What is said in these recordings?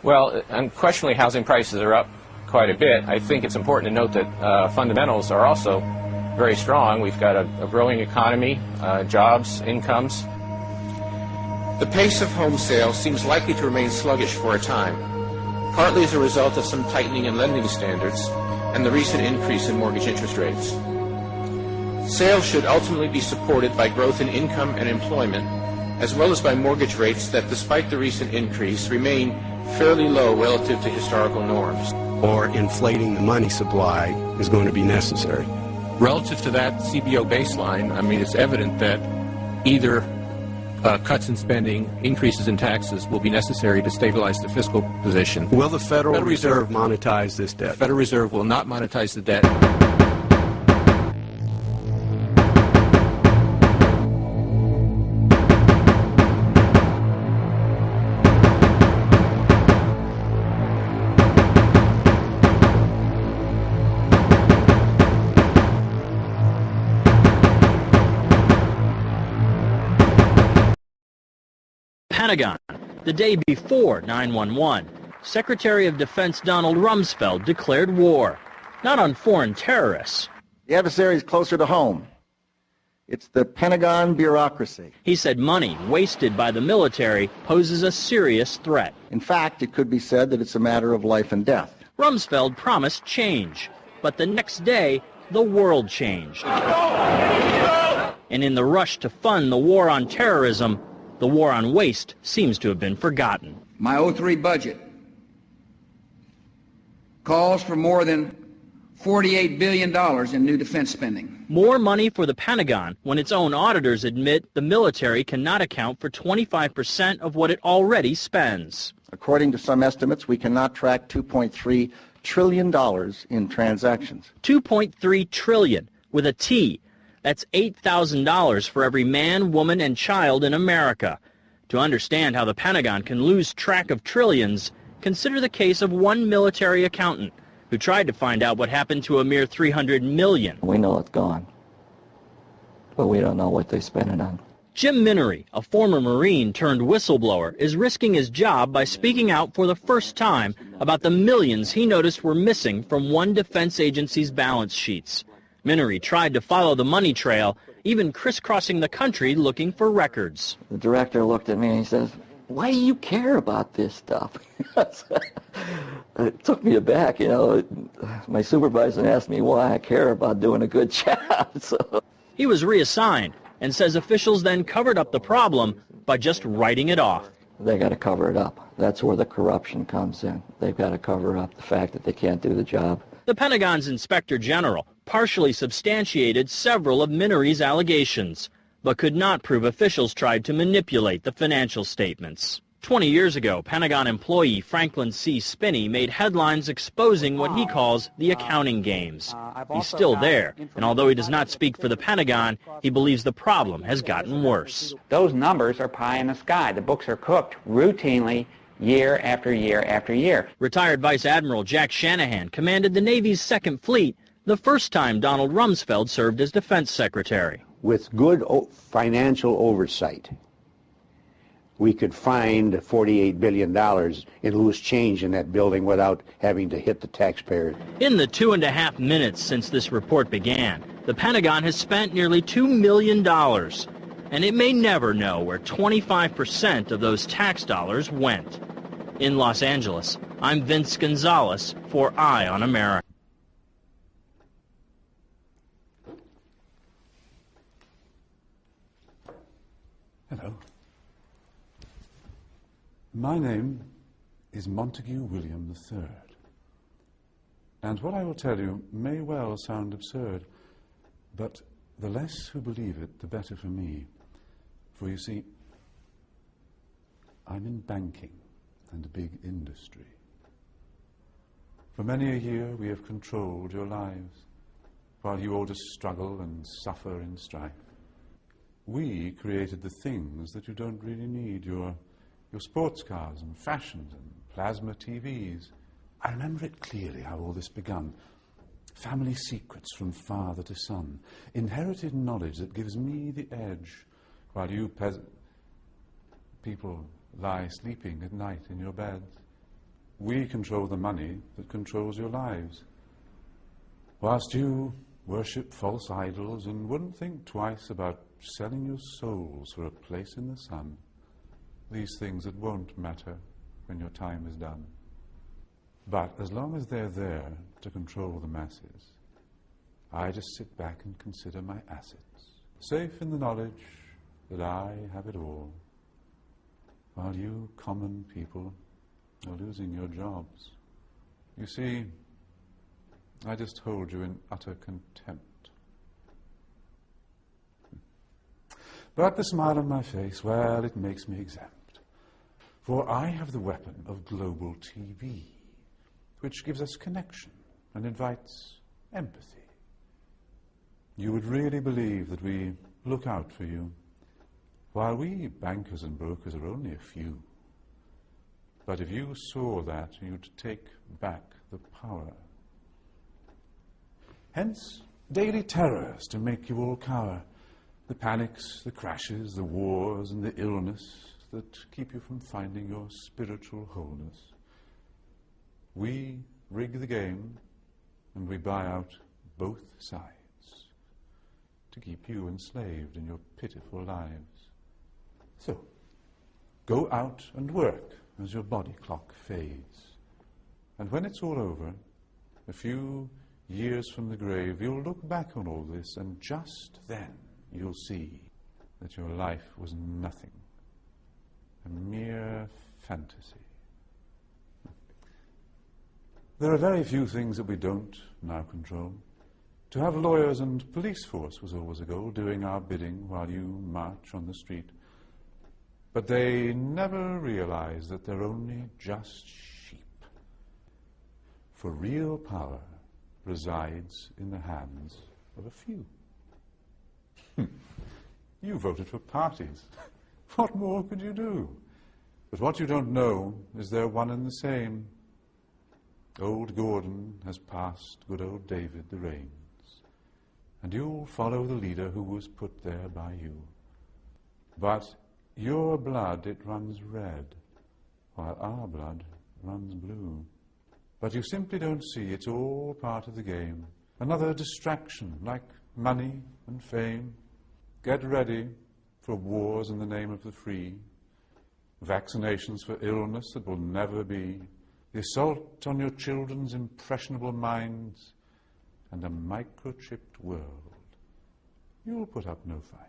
Well, unquestionably, housing prices are up quite a bit. I think it's important to note that fundamentals are also very strong. We've got a growing economy, jobs, incomes. The pace of home sales seems likely to remain sluggish for a time, partly as a result of some tightening in lending standards and the recent increase in mortgage interest rates. Sales should ultimately be supported by growth in income and employment, as well as by mortgage rates that, despite the recent increase, remain fairly low relative to historical norms. Or inflating the money supply is going to be necessary. Relative to that CBO baseline, I mean, it's evident that either cuts in spending, increases in taxes will be necessary to stabilize the fiscal position. Will the Federal Reserve monetize this debt? The Federal Reserve will not monetize the debt. Pentagon. The day before 9/11, Secretary of Defense Donald Rumsfeld declared war, not on foreign terrorists. The adversary is closer to home. It's the Pentagon bureaucracy. He said money wasted by the military poses a serious threat. In fact, it could be said that it's a matter of life and death. Rumsfeld promised change, but the next day, the world changed. And in the rush to fund the war on terrorism, the war on waste seems to have been forgotten. My '03 budget calls for more than $48 billion in new defense spending. More money for the Pentagon when its own auditors admit the military cannot account for 25% of what it already spends. According to some estimates, we cannot track $2.3 trillion in transactions. $2.3 trillion with a T. That's $8,000 for every man, woman, and child in America. To understand how the Pentagon can lose track of trillions, consider the case of one military accountant who tried to find out what happened to a mere $300 million. We know it's gone, but we don't know what they spent it on. Jim Minery, a former Marine turned whistleblower, is risking his job by speaking out for the first time about the millions he noticed were missing from one defense agency's balance sheets. Minery tried to follow the money trail, even crisscrossing the country looking for records. The director looked at me and he says, "Why do you care about this stuff?" It took me aback, you know. My supervisor asked me why I care about doing a good job. So he was reassigned and says officials then covered up the problem by just writing it off. They got to cover it up. That's where the corruption comes in. They've got to cover up the fact that they can't do the job. The Pentagon's Inspector General partially substantiated several of Minery's allegations, but could not prove officials tried to manipulate the financial statements. 20 years ago, Pentagon employee Franklin C. Spinney made headlines exposing what he calls the accounting games. He's still there, and although he does not speak for the Pentagon, he believes the problem has gotten worse. Those numbers are pie in the sky. The books are cooked routinely year after year after year. Retired Vice Admiral Jack Shanahan commanded the Navy's Second Fleet the first time Donald Rumsfeld served as Defense Secretary. With good financial oversight, we could find $48 billion in loose change in that building without having to hit the taxpayers. In the 2.5 minutes since this report began, the Pentagon has spent nearly $2 million, and it may never know where 25% of those tax dollars went. In Los Angeles, I'm Vince Gonzalez for Eye on America. Hello. My name is Montague William III, and what I will tell you may well sound absurd, but the less who believe it, the better for me. For you see, I'm in banking and a big industry. For many a year we have controlled your lives, while you all just struggle and suffer in strife. We created the things that you don't really need, your sports cars and fashions and plasma TVs. I remember it clearly how all this begun. Family secrets from father to son, inherited knowledge that gives me the edge, while you people lie sleeping at night in your beds. We control the money that controls your lives. Whilst you worship false idols and wouldn't think twice about selling your souls for a place in the sun, these things that won't matter when your time is done. But as long as they're there to control the masses, I just sit back and consider my assets, safe in the knowledge that I have it all, while you common people are losing your jobs. You see, I just hold you in utter contempt. But the smile on my face, well, it makes me exempt. For I have the weapon of global TV, which gives us connection and invites empathy. You would really believe that we look out for you, while we bankers and brokers are only a few. But if you saw that, you'd take back the power. Hence, daily terrors to make you all cower. The panics, the crashes, the wars, and the illness that keep you from finding your spiritual wholeness. We rig the game, and we buy out both sides to keep you enslaved in your pitiful lives. So, go out and work as your body clock fades. And when it's all over, a few years from the grave, you'll look back on all this, and just then you'll see that your life was nothing, a mere fantasy. There are very few things that we don't now control. To have lawyers and police force was always a goal, doing our bidding while you march on the street. But they never realize that they're only just sheep. For real power resides in the hands of a few. You voted for parties. What more could you do? But what you don't know is they're one and the same. Old Gordon has passed good old David the reins, and you'll follow the leader who was put there by you. But your blood, it runs red, while our blood runs blue. But you simply don't see it's all part of the game. Another distraction, like money and fame. Get ready for wars in the name of the free, vaccinations for illness that will never be, the assault on your children's impressionable minds, and a microchipped world. You'll put up no fight.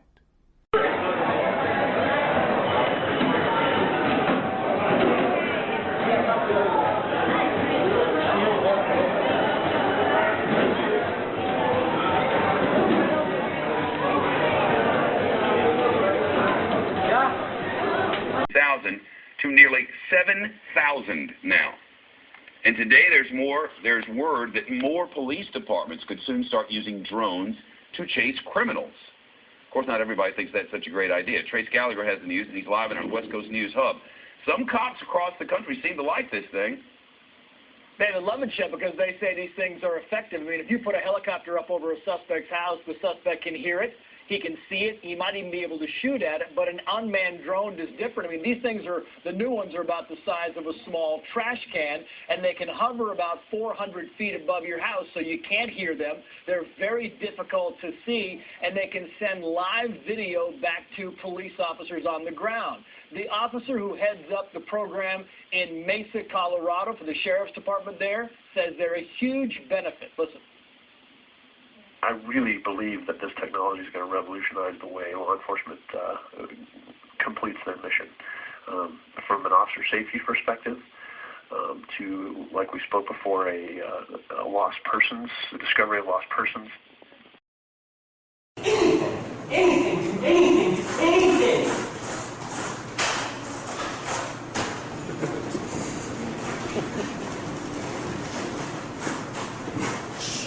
1,000 to nearly 7,000 now. And today there's word that more police departments could soon start using drones to chase criminals. Of course, not everybody thinks that's such a great idea. Trace Gallagher has the news, and he's live in our West Coast News Hub. Some cops across the country seem to like this thing. They love it, Chet, because they say these things are effective. I mean, if you put a helicopter up over a suspect's house, the suspect can hear it. He can see it. He might even be able to shoot at it, but an unmanned drone is different. I mean, these things the new ones are about the size of a small trash can, and they can hover about 400 feet above your house, so you can't hear them. They're very difficult to see, and they can send live video back to police officers on the ground. The officer who heads up the program in Mesa, Colorado, for the sheriff's department there, says they're a huge benefit. Listen. I really believe that this technology is going to revolutionize the way law enforcement completes their mission. From an officer safety perspective, to, like we spoke before, a lost persons, the discovery of lost persons. Anything.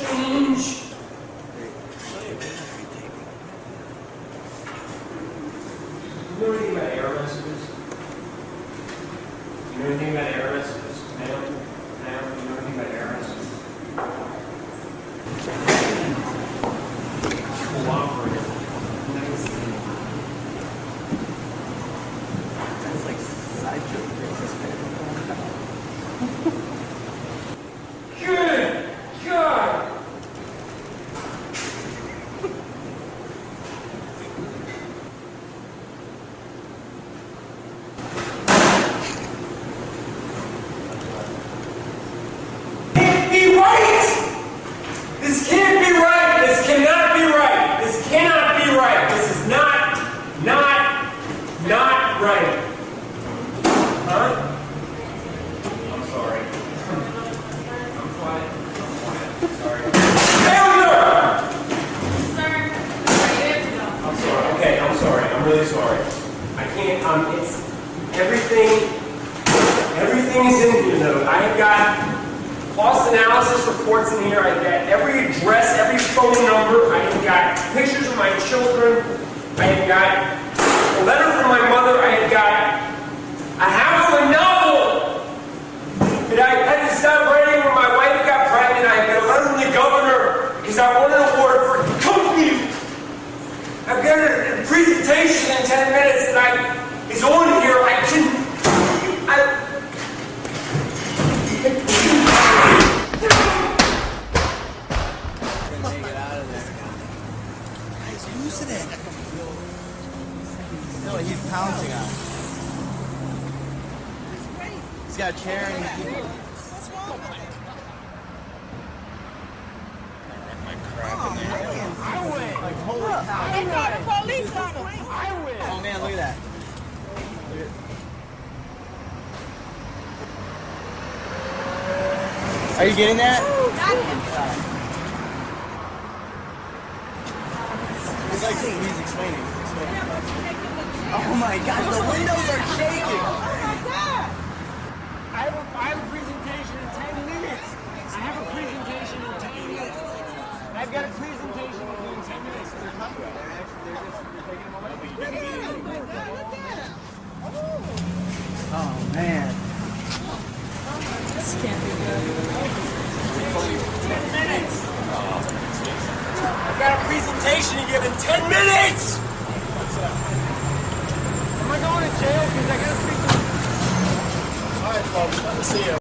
Change. You know anything about error messages? You know anything about error messages? Now, you know anything about error messages? Cooperate. Good God! Can't be right! This can't be right! This cannot be right! This cannot be right! This is not right! Huh? I'm sorry. I'm quiet. Sorry. Failure! I'm sorry. Okay, I'm sorry. I'm really sorry. I can't, it's, everything is in here though. I have got cost analysis reports in here. I've got every address, every phone number. I have got pictures of my children. I have got a letter from my mother. I have got a half of a novel that I had to stop writing when my wife got pregnant. I got a letter from the governor because I won an award for company. I've got a presentation in 10 minutes that is on here. No, he's pouncing on it. He's got a chair and he's... My crap in there. I win! Like, holy cow. They got the police on him. I win! Oh man, look at that. Are you getting that? It's like he's explaining. Oh my God, the windows are shaking! Oh my God! I have a presentation in 10 minutes! I have a presentation in 10 minutes! I've got a presentation in 10 minutes. They're coming. They're taking them away. Oh man. This can't be good. 10 minutes! I've got a presentation to give in 10 minutes! Am I going to jail because I got to speak to... All right, folks. Let me see you.